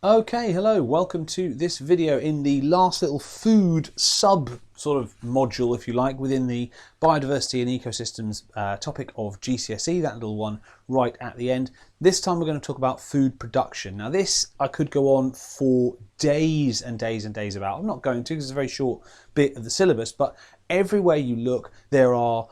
Okay, hello, welcome to this video in the last little food sub sort of module, if you like, within the biodiversity and ecosystems topic of GCSE, that little one right at the end. This time we're going to talk about food production. Now this I could go on for days and days and days about. I'm not going to because it's a very short bit of the syllabus, but everywhere you look there are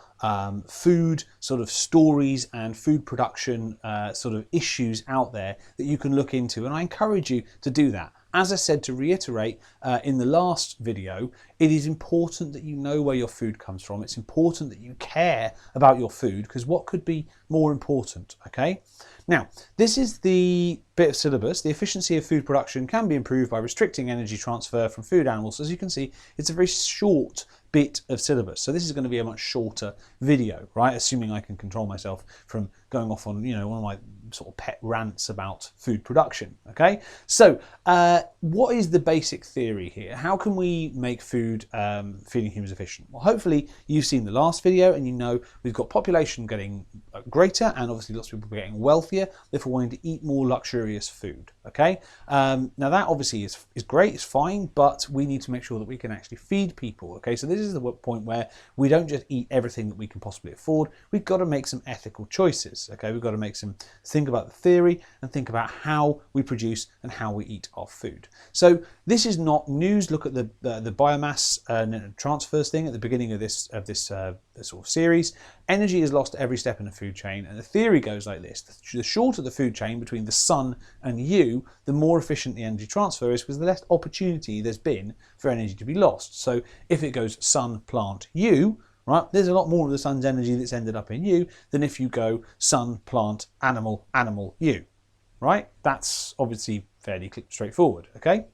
food sort of stories and food production sort of issues out there that you can look into, and I encourage you to do that. As I said, to reiterate in the last video, it is important that you know where your food comes from. It's important that you care about your food, because what could be more important, okay? Now, this is the bit of syllabus. The efficiency of food production can be improved by restricting energy transfer from food animals. As you can see, it's a very short bit of syllabus. So this is going to be a much shorter video, right? Assuming I can control myself from going off on, one of my sort of pet rants about food production, okay? So what is the basic theory here? How can we make food feeding humans efficient? Well, hopefully you've seen the last video and you know we've got population getting greater and obviously lots of people are getting wealthier, therefore wanting to eat more luxurious food, okay? Now that obviously is great, it's fine, but we need to make sure that we can actually feed people, okay? So this is the point where we don't just eat everything that we can possibly afford. We've got to make some ethical choices, okay? We've got to make some, think about the theory and think about how we produce and how we eat our food. So this is not news. Look at the biomass transfers thing at the beginning of this sort of series. Energy is lost at every step in the food chain, and the theory goes like this: the shorter the food chain between the sun and you, the more efficient the energy transfer is, because the less opportunity there's been for energy to be lost. So if it goes sun, plant, you, right, there's a lot more of the sun's energy that's ended up in you than if you go sun, plant, animal, animal, you, right? That's obviously fairly straightforward, okay?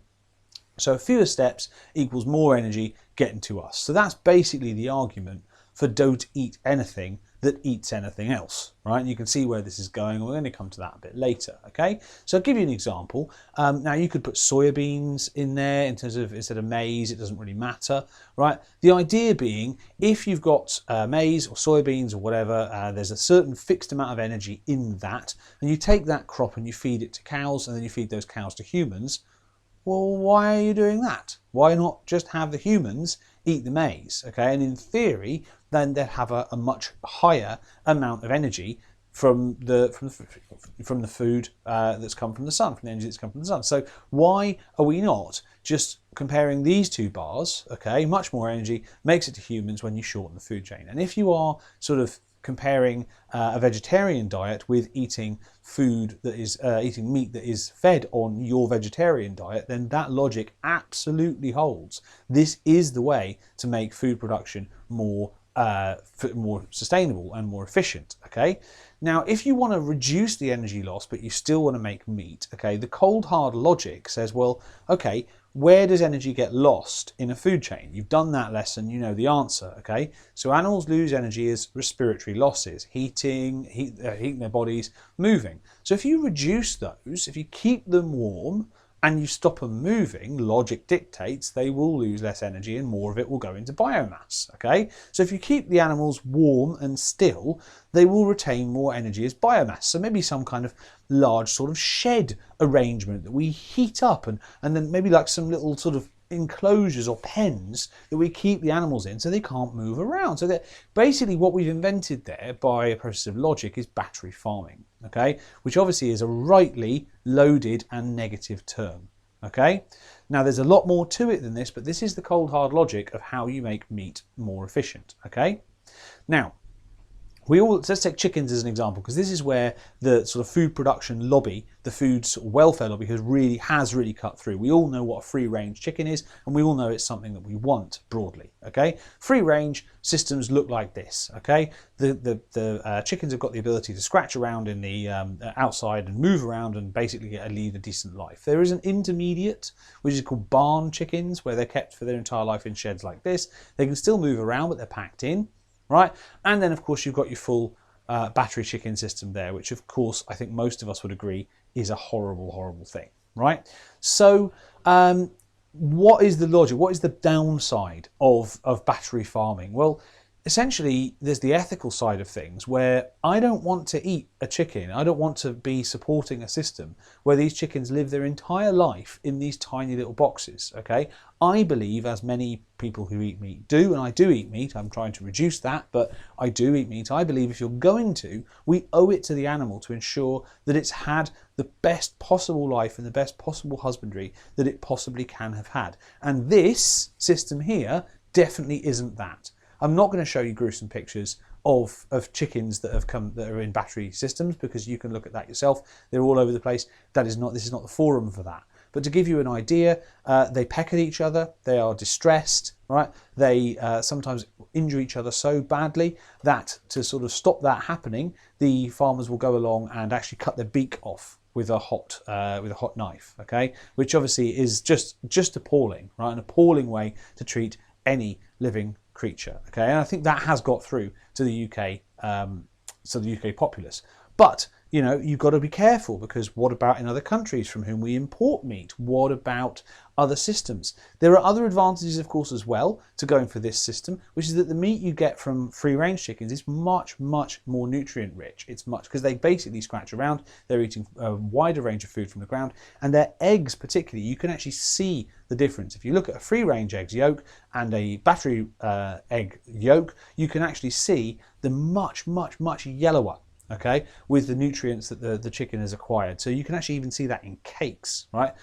So fewer steps equals more energy getting to us. So that's basically the argument for don't eat anything that eats anything else, right? And you can see where this is going. We're going to come to that a bit later, okay? So I'll give you an example. Now you could put soybeans in there in terms of, instead of maize, it doesn't really matter, right? The idea being, if you've got maize or soybeans or whatever, there's a certain fixed amount of energy in that, and you take that crop and you feed it to cows, and then you feed those cows to humans. Well, why are you doing that? Why not just have the humans eat the maize, okay? And in theory, then they'd have a much higher amount of energy from the food that's come from the sun, from the energy that's come from the sun. So why are we not just comparing these two bars, okay? Much more energy makes it to humans when you shorten the food chain. And if you are sort of comparing a vegetarian diet with eating food that is eating meat that is fed on your vegetarian diet, then that logic absolutely holds. This is the way to make food production more sustainable and more efficient, okay? Now, if you want to reduce the energy loss, but you still want to make meat, okay, the cold hard logic says, well, okay, where does energy get lost in a food chain? You've done that lesson, you know the answer, okay? So animals lose energy as respiratory losses, heating their bodies, moving. So if you reduce those, if you keep them warm, and you stop them moving, logic dictates they will lose less energy and more of it will go into biomass, okay? So if you keep the animals warm and still, they will retain more energy as biomass. So maybe some kind of large sort of shed arrangement that we heat up, and then maybe like some little sort of enclosures or pens that we keep the animals in so they can't move around. So that basically what we've invented there by a process of logic is battery farming, okay, which obviously is a rightly loaded and negative term, okay? Now there's a lot more to it than this, but this is the cold hard logic of how you make meat more efficient, okay? Now let's take chickens as an example, because this is where the sort of food production lobby, the food sort of welfare lobby has really cut through. We all know what a free range chicken is, and we all know it's something that we want broadly, okay? Free range systems look like this, okay? The chickens have got the ability to scratch around in the outside and move around and basically lead a decent life. There is an intermediate, which is called barn chickens, where they're kept for their entire life in sheds like this. They can still move around, but they're packed in, right? And then of course you've got your full battery chicken system there, which of course I think most of us would agree is a horrible, horrible thing, right? So what is the logic? What is the downside of battery farming? Well, essentially, there's the ethical side of things where I don't want to eat a chicken. I don't want to be supporting a system where these chickens live their entire life in these tiny little boxes, okay? I believe, as many people who eat meat do, and I do eat meat, I'm trying to reduce that, but I do eat meat. I believe if you're going to, we owe it to the animal to ensure that it's had the best possible life and the best possible husbandry that it possibly can have had. And this system here definitely isn't that. I'm not going to show you gruesome pictures of chickens that are in battery systems, because you can look at that yourself. They're all over the place. This is not the forum for that. But to give you an idea, they peck at each other. They are distressed, right? They sometimes injure each other so badly that to sort of stop that happening, the farmers will go along and actually cut their beak off with a hot knife, okay? Which obviously is just appalling, right? An appalling way to treat any living creature, okay? And I think that has got through to the UK, the UK populace. But you know, you've got to be careful, because what about in other countries from whom we import meat? What about other systems? There are other advantages, of course, as well to going for this system, which is that the meat you get from free-range chickens is much, much more nutrient rich. It's much, because they basically scratch around, they're eating a wider range of food from the ground, and their eggs particularly, you can actually see the difference. If you look at a free-range egg yolk and a battery egg yolk, you can actually see the much, much, much yellower, okay, with the nutrients that the chicken has acquired. So you can actually even see that in cakes, right?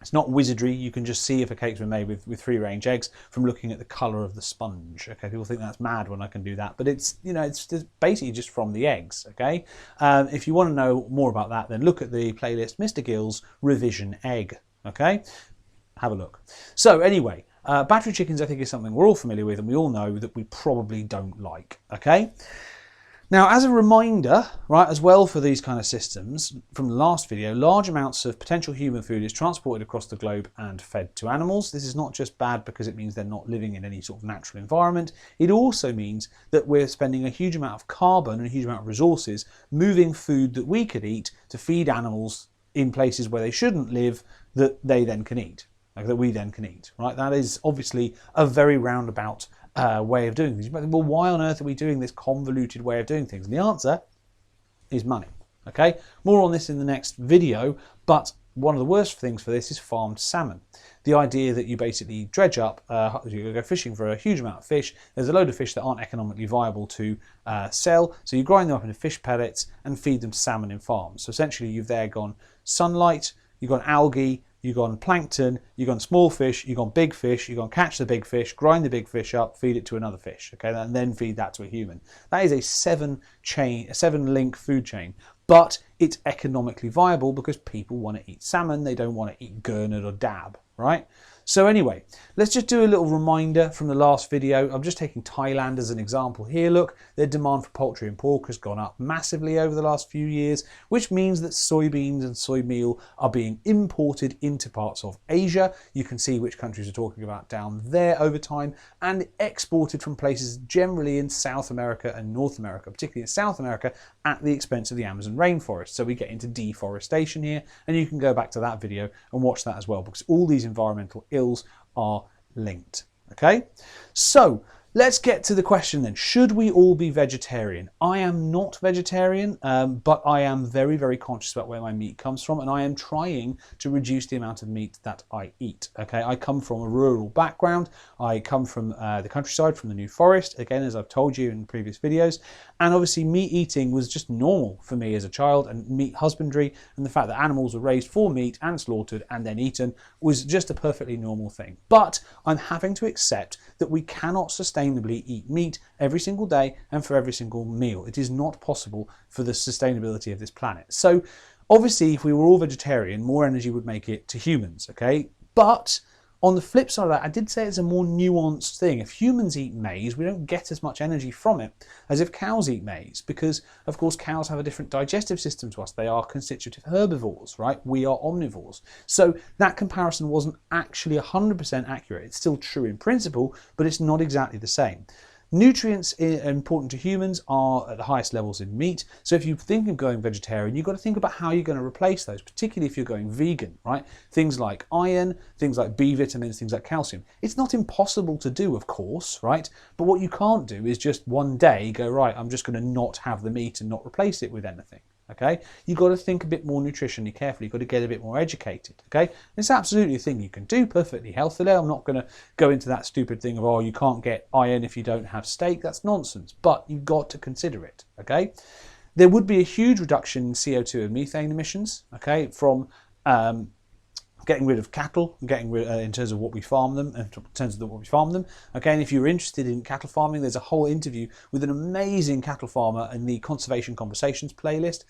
It's not wizardry. You can just see if a cake's been made with free-range eggs from looking at the colour of the sponge. Okay, people think that's mad when I can do that, but it's, you know, it's basically just from the eggs. Okay, if you want to know more about that, then look at the playlist Mr. Gill's Revision Egg. Okay, have a look. So anyway, battery chickens I think is something we're all familiar with, and we all know that we probably don't like. Okay. Now, as a reminder, right, as well for these kind of systems, from the last video, large amounts of potential human food is transported across the globe and fed to animals. This is not just bad because it means they're not living in any sort of natural environment. It also means that we're spending a huge amount of carbon and a huge amount of resources moving food that we could eat to feed animals in places where they shouldn't live that they then can eat, like that we then can eat, right? That is obviously a very roundabout way of doing things. But well, why on earth are we doing this convoluted way of doing things? And the answer is money. Okay, more on this in the next video, but one of the worst things for this is farmed salmon. The idea that you basically dredge up, you go fishing for a huge amount of fish, there's a load of fish that aren't economically viable to sell, so you grind them up into fish pellets and feed them to salmon in farms. So essentially you've there gone sunlight, you've gone algae, you've gone plankton, you've gone small fish, you've gone big fish, you've gone catch the big fish, grind the big fish up, feed it to another fish, okay, and then feed that to a human. That is a seven link food chain, but it's economically viable because people want to eat salmon, they don't want to eat gurnard or dab, right? So anyway, let's just do a little reminder from the last video. I'm just taking Thailand as an example here. Look, their demand for poultry and pork has gone up massively over the last few years, which means that soybeans and soy meal are being imported into parts of Asia. You can see which countries we're talking about down there over time, and exported from places generally in South America and North America, particularly in South America, at the expense of the Amazon rainforest. So we get into deforestation here, and you can go back to that video and watch that as well, because all these environmental ills are linked. Okay, so let's get to the question then. Should we all be vegetarian? I am not vegetarian, but I am very, very conscious about where my meat comes from, and I am trying to reduce the amount of meat that I eat. Okay, I come from a rural background. I come from the countryside, from the New Forest, again, as I've told you in previous videos, and obviously meat eating was just normal for me as a child, and meat husbandry and the fact that animals were raised for meat and slaughtered and then eaten was just a perfectly normal thing. But I'm having to accept that we cannot sustainably eat meat every single day and for every single meal. It is not possible for the sustainability of this planet. So obviously, if we were all vegetarian, more energy would make it to humans, okay? But on the flip side of that, I did say it's a more nuanced thing. If humans eat maize, we don't get as much energy from it as if cows eat maize, because of course cows have a different digestive system to us. They are constitutive herbivores, right? We are omnivores. So that comparison wasn't actually 100% accurate. It's still true in principle, but it's not exactly the same. Nutrients important to humans are at the highest levels in meat. So if you think of going vegetarian, you've got to think about how you're going to replace those, particularly if you're going vegan, right? Things like iron, things like B vitamins, things like calcium. It's not impossible to do, of course, right? But what you can't do is just one day go, right, I'm just going to not have the meat and not replace it with anything. Okay, you've got to think a bit more nutritionally carefully. You've got to get a bit more educated. Okay, it's absolutely a thing you can do perfectly healthily. I'm not going to go into that stupid thing of, oh, you can't get iron if you don't have steak. That's nonsense, but you've got to consider it. Okay, there would be a huge reduction in CO2 and methane emissions. Okay, from getting rid of cattle, getting rid in terms of what we farm them, in terms of what we farm them. Okay, and if you're interested in cattle farming, there's a whole interview with an amazing cattle farmer in the Conservation Conversations playlist.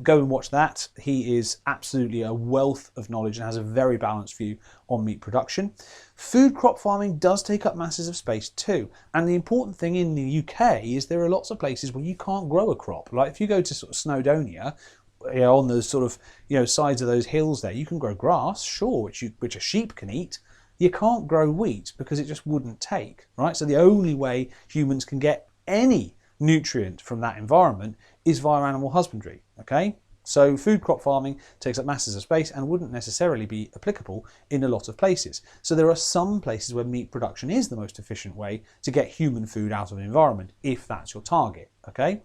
Go and watch that. He is absolutely a wealth of knowledge and has a very balanced view on meat production. Food crop farming does take up masses of space too. And the important thing in the UK is there are lots of places where you can't grow a crop. Like if you go to sort of Snowdonia, on the sort of sides of those hills there, you can grow grass, sure, which a sheep can eat. You can't grow wheat because it just wouldn't take, right? So the only way humans can get any nutrient from that environment is via animal husbandry. Okay, so food crop farming takes up masses of space and wouldn't necessarily be applicable in a lot of places. So there are some places where meat production is the most efficient way to get human food out of the environment, if that's your target. Okay.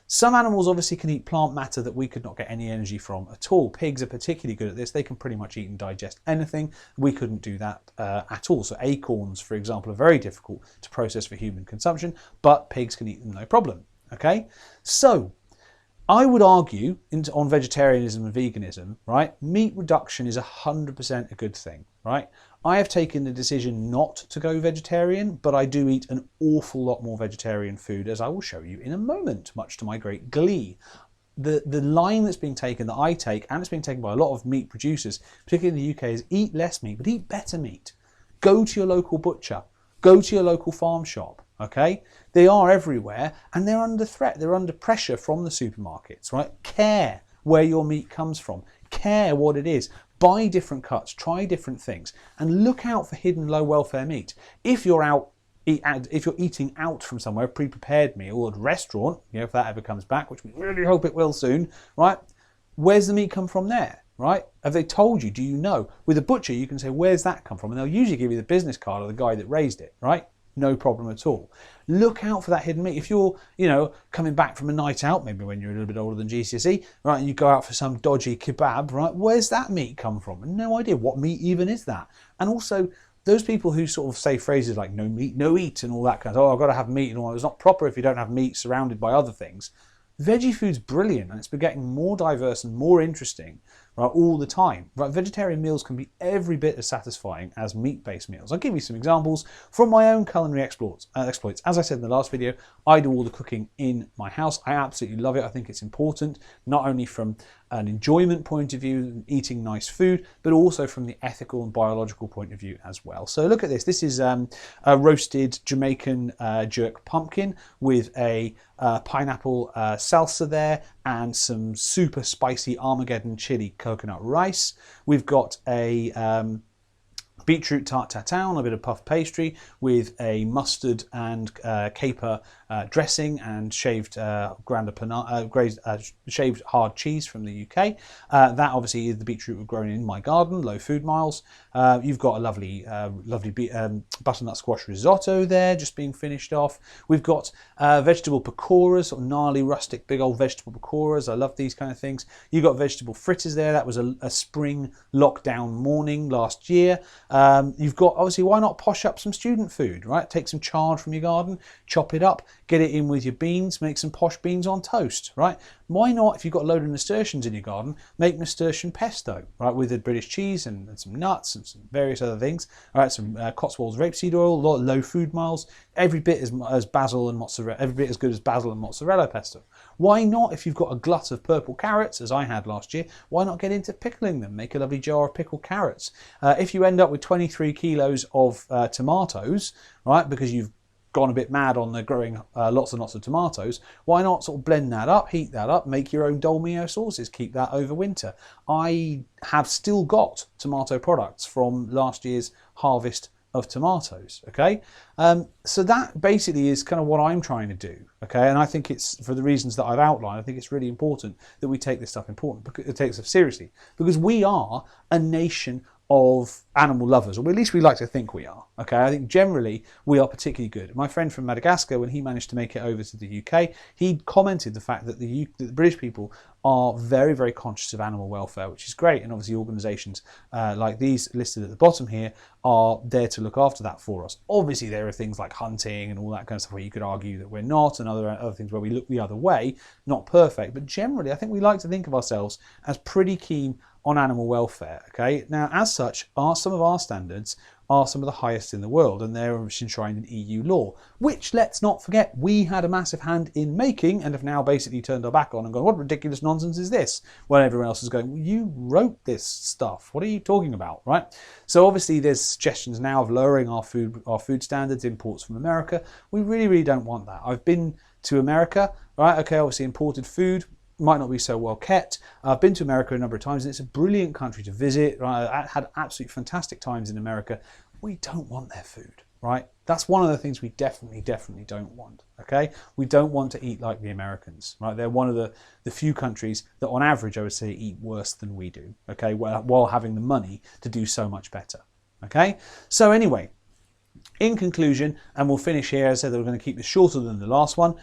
Some animals obviously can eat plant matter that we could not get any energy from at all. Pigs are particularly good at this. They can pretty much eat and digest anything. We couldn't do that at all. So acorns, for example, are very difficult to process for human consumption, but pigs can eat them no problem. Okay, so I would argue on vegetarianism and veganism, right? Meat reduction is 100% a good thing, right? I have taken the decision not to go vegetarian, but I do eat an awful lot more vegetarian food, as I will show you in a moment, much to my great glee. The line that's being taken, that I take, and it's being taken by a lot of meat producers, particularly in the UK, is eat less meat, but eat better meat. Go to your local butcher. Go to your local farm shop. Okay, they are everywhere and they're under threat. They're under pressure from the supermarkets, right? Care where your meat comes from. Care what it is. Buy different cuts. Try different things, and look out for hidden low welfare meat. If you're eating out from somewhere, a pre-prepared meal or a restaurant, if that ever comes back, which we really hope it will soon, right? Where's the meat come from there? Right? Have they told you? Do you know? With a butcher, you can say, where's that come from? And they'll usually give you the business card of the guy that raised it, right? No problem at all. Look out for that hidden meat. If you're, coming back from a night out, maybe when you're a little bit older than GCSE, right, and you go out for some dodgy kebab, right, where's that meat come from? No idea. What meat even is that? And also, those people who sort of say phrases like no meat, no eat, and all that kind of, oh, I've got to have meat and all that. It's not proper if you don't have meat surrounded by other things. Veggie food's brilliant, and it's been getting more diverse and more interesting, right, all the time. Right, vegetarian meals can be every bit as satisfying as meat-based meals. I'll give you some examples from my own culinary exploits. As I said in the last video, I do all the cooking in my house. I absolutely love it. I think it's important, not only from an enjoyment point of view, eating nice food, but also from the ethical and biological point of view as well. So look at this. This is a roasted Jamaican jerk pumpkin with a pineapple salsa there and some super spicy Armageddon chili coconut rice. We've got a beetroot tart tatin, a bit of puff pastry with a mustard and caper dressing and shaved shaved hard cheese from the UK. That obviously is the beetroot we've grown in my garden, low food miles. You've got a lovely butternut squash risotto there, just being finished off. We've got vegetable pakoras, sort of gnarly, rustic, big old vegetable pakoras. I love these kind of things. You've got vegetable fritters there. That was a spring lockdown morning last year. You've got, obviously, why not posh up some student food, right? Take some chard from your garden, chop it up, get it in with your beans, make some posh beans on toast, right? Why not, if you've got a load of nasturtiums in your garden, make nasturtium pesto, right, with a British cheese and some nuts and some various other things, all right, some Cotswolds rapeseed oil, a lot of low food miles, every bit as basil and mozzarella, every bit as good as basil and mozzarella pesto. Why not, if you've got a glut of purple carrots, as I had last year, why not get into pickling them, make a lovely jar of pickled carrots? If you end up with 23 kilos of tomatoes, right, because you've gone a bit mad on the growing lots and lots of tomatoes, why not sort of blend that up, heat that up, make your own dolmio sauces, keep that over winter. I have still got tomato products from last year's harvest of tomatoes, okay? So that basically is kind of what I'm trying to do, okay? And I think it's, for the reasons that I've outlined, I think it's really important that we take this stuff seriously, because we are a nation of animal lovers, or at least we like to think we are, okay? I think generally we are particularly good. My friend from Madagascar, when he managed to make it over to the UK, he commented the fact that the British people are very, very conscious of animal welfare, which is great. And obviously organisations like these listed at the bottom here are there to look after that for us. Obviously there are things like hunting and all that kind of stuff where you could argue that we're not, and other things where we look the other way, not perfect. But generally I think we like to think of ourselves as pretty keen on animal welfare, okay? Now, as such, some of our standards are some of the highest in the world, and they're enshrined in EU law, which, let's not forget, we had a massive hand in making and have now basically turned our back on and gone, what ridiculous nonsense is this? When everyone else is going, well, you wrote this stuff. What are you talking about, right? So obviously there's suggestions now of lowering our food standards, imports from America. We really, really don't want that. I've been to America, right? Okay, obviously imported food might not be so well kept. I've been to America a number of times and it's a brilliant country to visit. Right? I had absolutely fantastic times in America. We don't want their food, right? That's one of the things we definitely don't want, okay? We don't want to eat like the Americans, right? They're one of the few countries that on average I would say eat worse than we do, okay? While having the money to do so much better, okay? So anyway, in conclusion, and we'll finish here, as I said that we're going to keep this shorter than the last one,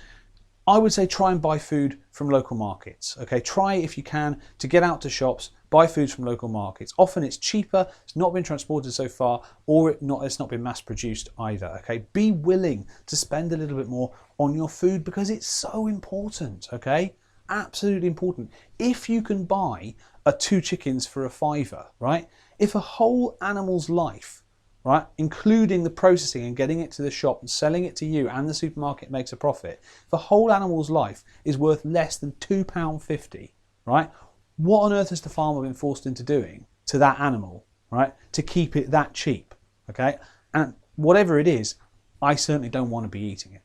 I would say try and buy food from local markets, okay? Try, if you can, to get out to shops, buy foods from local markets. Often it's cheaper, it's not been transported so far, or it's not been mass produced either, okay? Be willing to spend a little bit more on your food because it's so important, okay? Absolutely important. If you can buy 2 chickens for £5, right? If a whole animal's life, right, including the processing and getting it to the shop and selling it to you and the supermarket makes a profit, if a whole animal's life is worth less than £2.50, right, what on earth has the farmer been forced into doing to that animal, right, to keep it that cheap, okay? And whatever it is, I certainly don't want to be eating it,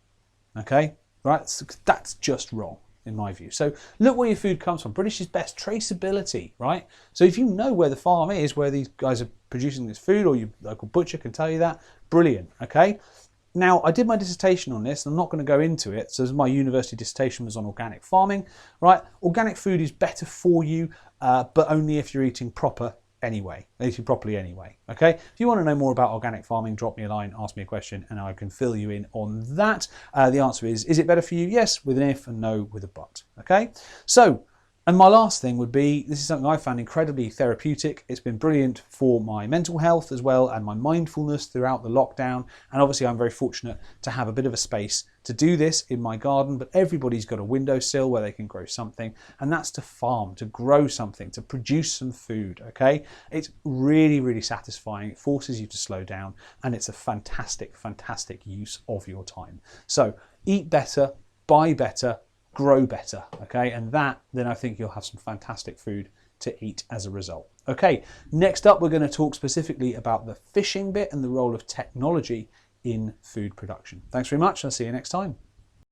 okay? Right, so that's just wrong in my view. So look where your food comes from. British is best. Traceability, right? So if you know where the farm is, where these guys are producing this food, or your local butcher can tell you that, brilliant, okay? Now, I did my dissertation on this, and I'm not going to go into it. So my university dissertation was on organic farming, right? Organic food is better for you, but only if you're eating properly anyway, okay? If you want to know more about organic farming, drop me a line, ask me a question, and I can fill you in on that. The answer is it better for you? Yes, with an if, and no with a but, okay? So, and my last thing would be, this is something I found incredibly therapeutic. It's been brilliant for my mental health as well, and my mindfulness throughout the lockdown. And obviously I'm very fortunate to have a bit of a space to do this in my garden, but everybody's got a windowsill where they can grow something, and that's to farm, to grow something, to produce some food, okay? It's really, really satisfying. It forces you to slow down, and it's a fantastic, fantastic use of your time. So eat better, buy better, grow better, okay? And then I think you'll have some fantastic food to eat as a result. Okay, next up we're going to talk specifically about the fishing bit and the role of technology in food production. Thanks very much, I'll see you next time.